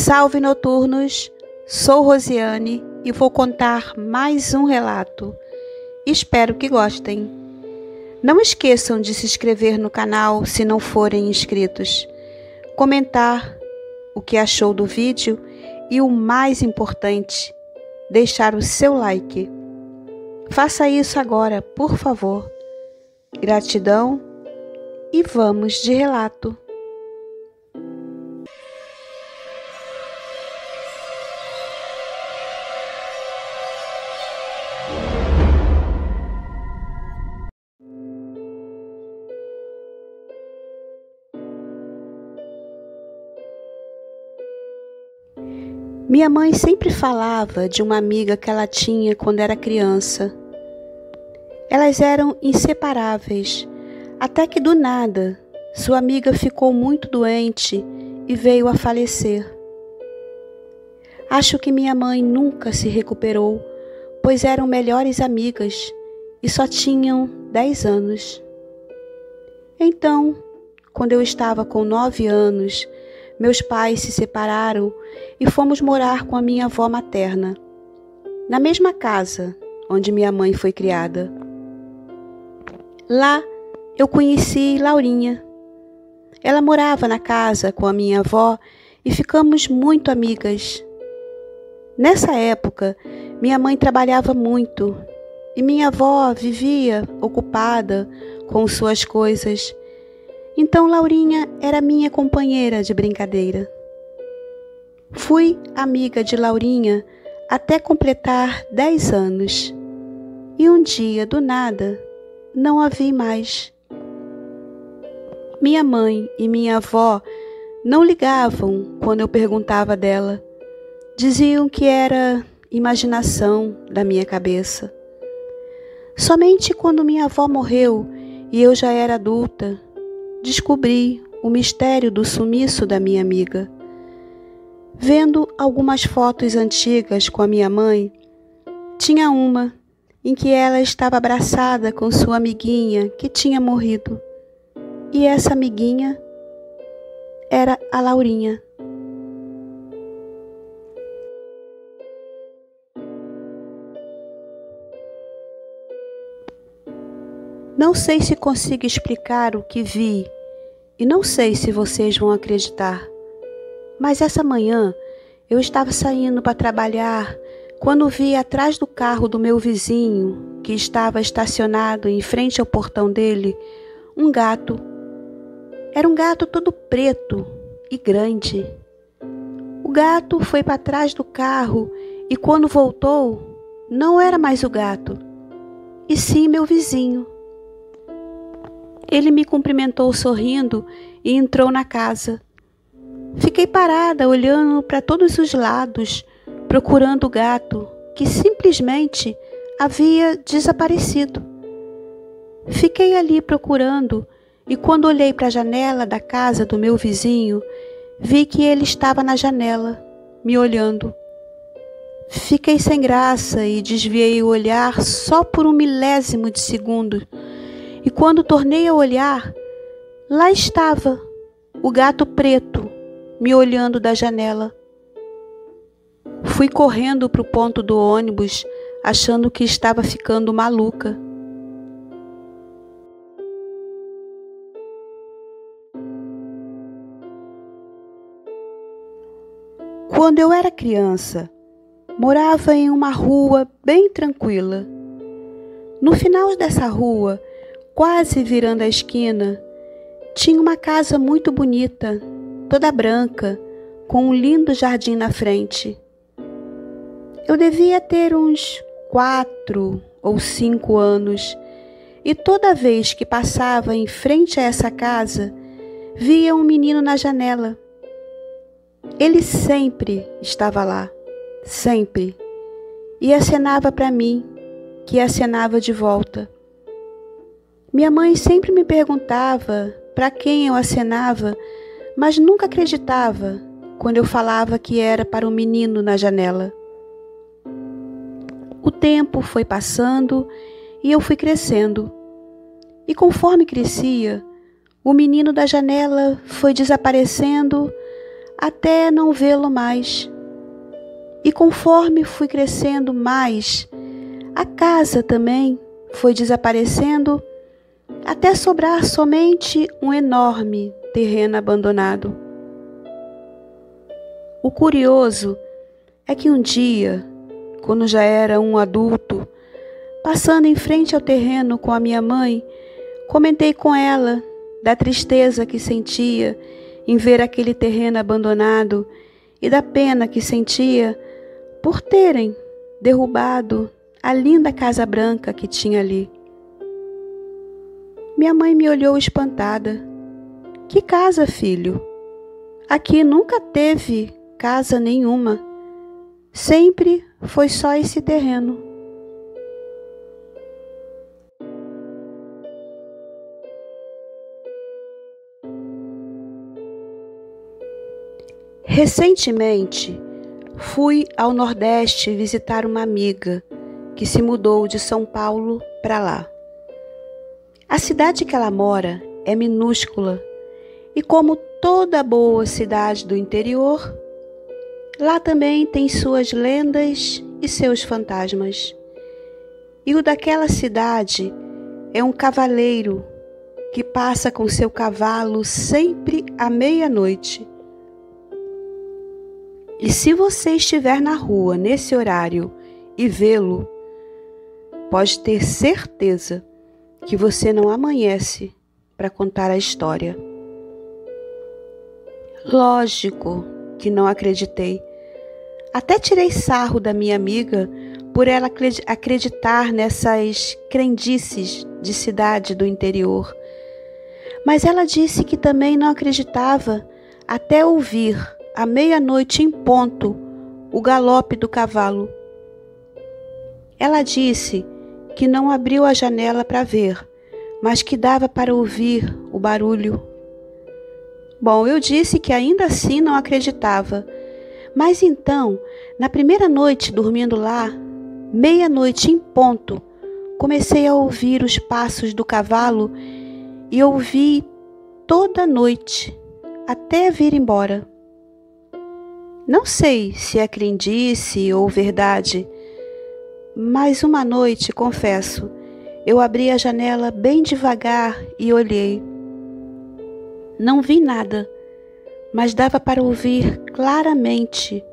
Salve noturnos, sou Rosiane e vou contar mais um relato. Espero que gostem. Não esqueçam de se inscrever no canal se não forem inscritos, comentar o que achou do vídeo e o mais importante, deixar o seu like. Faça isso agora, por favor. Gratidão e vamos de relato. Minha mãe sempre falava de uma amiga que ela tinha quando era criança. Elas eram inseparáveis, até que do nada, sua amiga ficou muito doente e veio a falecer. Acho que minha mãe nunca se recuperou, pois eram melhores amigas e só tinham 10 anos. Então, quando eu estava com 9 anos, meus pais se separaram e fomos morar com a minha avó materna, na mesma casa onde minha mãe foi criada. Lá eu conheci Laurinha. Ela morava na casa com a minha avó e ficamos muito amigas. Nessa época, minha mãe trabalhava muito e minha avó vivia ocupada com suas coisas. Então Laurinha era minha companheira de brincadeira. Fui amiga de Laurinha até completar 10 anos. E um dia, do nada, não a vi mais. Minha mãe e minha avó não ligavam quando eu perguntava dela. Diziam que era imaginação da minha cabeça. Somente quando minha avó morreu e eu já era adulta, descobri o mistério do sumiço da minha amiga. Vendo algumas fotos antigas com a minha mãe, tinha uma em que ela estava abraçada com sua amiguinha que tinha morrido. E essa amiguinha era a Laurinha. Não sei se consigo explicar o que vi e não sei se vocês vão acreditar, mas essa manhã eu estava saindo para trabalhar quando vi atrás do carro do meu vizinho, que estava estacionado em frente ao portão dele, um gato. Era um gato todo preto e grande. O gato foi para trás do carro e quando voltou, não era mais o gato, e sim meu vizinho. Ele me cumprimentou sorrindo e entrou na casa. Fiquei parada olhando para todos os lados, procurando o gato, que simplesmente havia desaparecido. Fiquei ali procurando e quando olhei para a janela da casa do meu vizinho, vi que ele estava na janela, me olhando. Fiquei sem graça e desviei o olhar só por um milésimo de segundo. E quando tornei a olhar, lá estava o gato preto me olhando da janela. Fui correndo para o ponto do ônibus, achando que estava ficando maluca. Quando eu era criança, morava em uma rua bem tranquila. No final dessa rua, quase virando a esquina, tinha uma casa muito bonita, toda branca, com um lindo jardim na frente. Eu devia ter uns 4 ou 5 anos, e toda vez que passava em frente a essa casa, via um menino na janela. Ele sempre estava lá, sempre, e acenava para mim, que acenava de volta. Minha mãe sempre me perguntava para quem eu acenava, mas nunca acreditava quando eu falava que era para um menino na janela. O tempo foi passando e eu fui crescendo. E conforme crescia, o menino da janela foi desaparecendo até não vê-lo mais. E conforme fui crescendo mais, a casa também foi desaparecendo, até sobrar somente um enorme terreno abandonado. O curioso é que um dia, quando já era um adulto, passando em frente ao terreno com a minha mãe, comentei com ela da tristeza que sentia em ver aquele terreno abandonado e da pena que sentia por terem derrubado a linda casa branca que tinha ali. Minha mãe me olhou espantada. Que casa, filho? Aqui nunca teve casa nenhuma. Sempre foi só esse terreno. Recentemente, fui ao Nordeste visitar uma amiga que se mudou de São Paulo para lá. A cidade que ela mora é minúscula e, como toda boa cidade do interior, lá também tem suas lendas e seus fantasmas. E o daquela cidade é um cavaleiro que passa com seu cavalo sempre à meia-noite. E se você estiver na rua nesse horário e vê-lo, pode ter certeza que você não amanhece para contar a história. Lógico que não acreditei. Até tirei sarro da minha amiga por ela acreditar nessas crendices de cidade do interior. Mas ela disse que também não acreditava até ouvir, à meia-noite em ponto, o galope do cavalo. Ela disse que não abriu a janela para ver, mas que dava para ouvir o barulho. Bom, eu disse que ainda assim não acreditava. Mas então, na primeira noite dormindo lá, meia-noite em ponto, comecei a ouvir os passos do cavalo e ouvi toda a noite, até vir embora. Não sei se é crendice ou verdade, mas uma noite, confesso, eu abri a janela bem devagar e olhei. Não vi nada, mas dava para ouvir claramente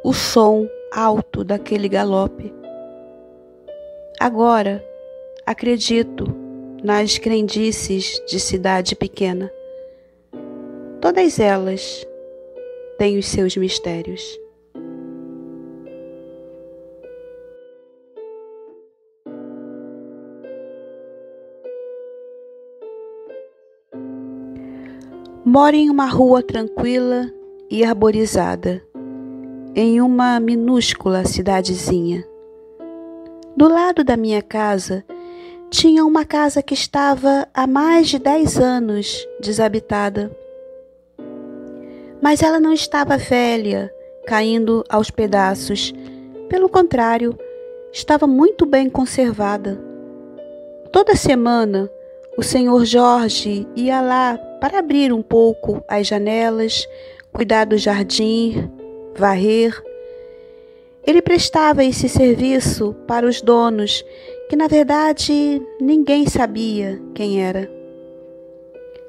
o som alto daquele galope. Agora, acredito nas crendices de cidade pequena. Todas elas têm os seus mistérios. Moro em uma rua tranquila e arborizada, em uma minúscula cidadezinha. Do lado da minha casa, tinha uma casa que estava há mais de 10 anos desabitada. Mas ela não estava velha, caindo aos pedaços. Pelo contrário, estava muito bem conservada. Toda semana, o senhor Jorge ia lá para abrir um pouco as janelas, cuidar do jardim, varrer. Ele prestava esse serviço para os donos, que na verdade ninguém sabia quem era.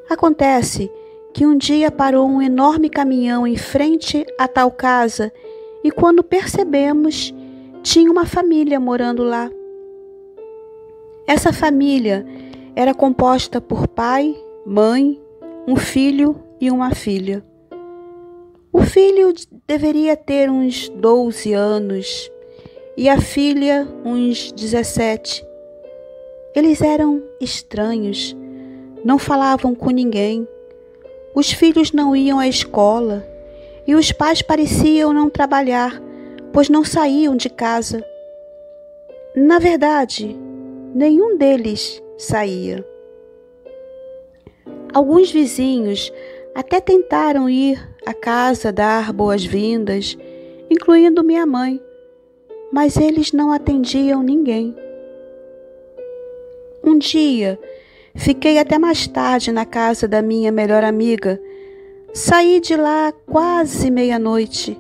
Acontece que um dia parou um enorme caminhão em frente a tal casa e quando percebemos, tinha uma família morando lá. Essa família era composta por pai, mãe, um filho e uma filha. O filho deveria ter uns 12 anos e a filha uns 17. Eles eram estranhos, não falavam com ninguém. Os filhos não iam à escola e os pais pareciam não trabalhar, pois não saíam de casa. Na verdade, nenhum deles saía. Alguns vizinhos até tentaram ir à casa dar boas-vindas, incluindo minha mãe, mas eles não atendiam ninguém. Um dia, fiquei até mais tarde na casa da minha melhor amiga, Saí de lá quase meia-noite.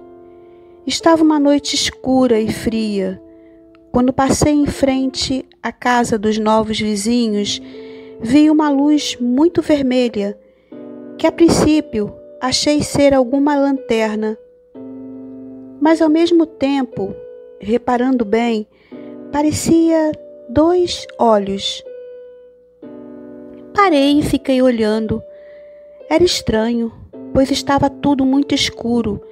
Estava uma noite escura e fria. Quando passei em frente à casa dos novos vizinhos, vi uma luz muito vermelha, que a princípio achei ser alguma lanterna. Mas ao mesmo tempo, reparando bem, parecia 2 olhos. Parei e fiquei olhando. Era estranho, pois estava tudo muito escuro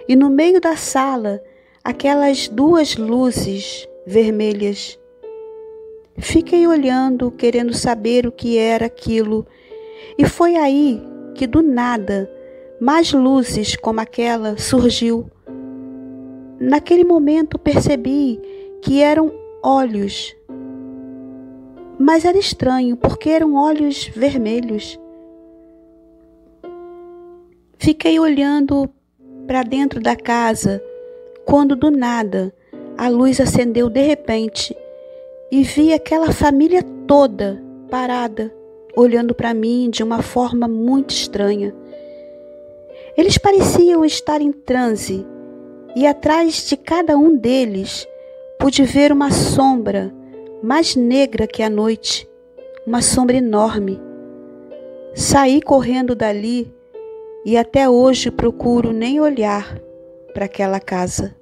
e no meio da sala aquelas 2 luzes vermelhas. Fiquei olhando, querendo saber o que era aquilo, e foi aí que do nada mais luzes como aquela surgiu. Naquele momento percebi que eram olhos, mas era estranho porque eram olhos vermelhos. Fiquei olhando para dentro da casa, quando do nada a luz acendeu de repente e vi aquela família toda parada, olhando para mim de uma forma muito estranha. Eles pareciam estar em transe e atrás de cada um deles pude ver uma sombra mais negra que a noite, uma sombra enorme. Saí correndo dali e até hoje procuro nem olhar para aquela casa.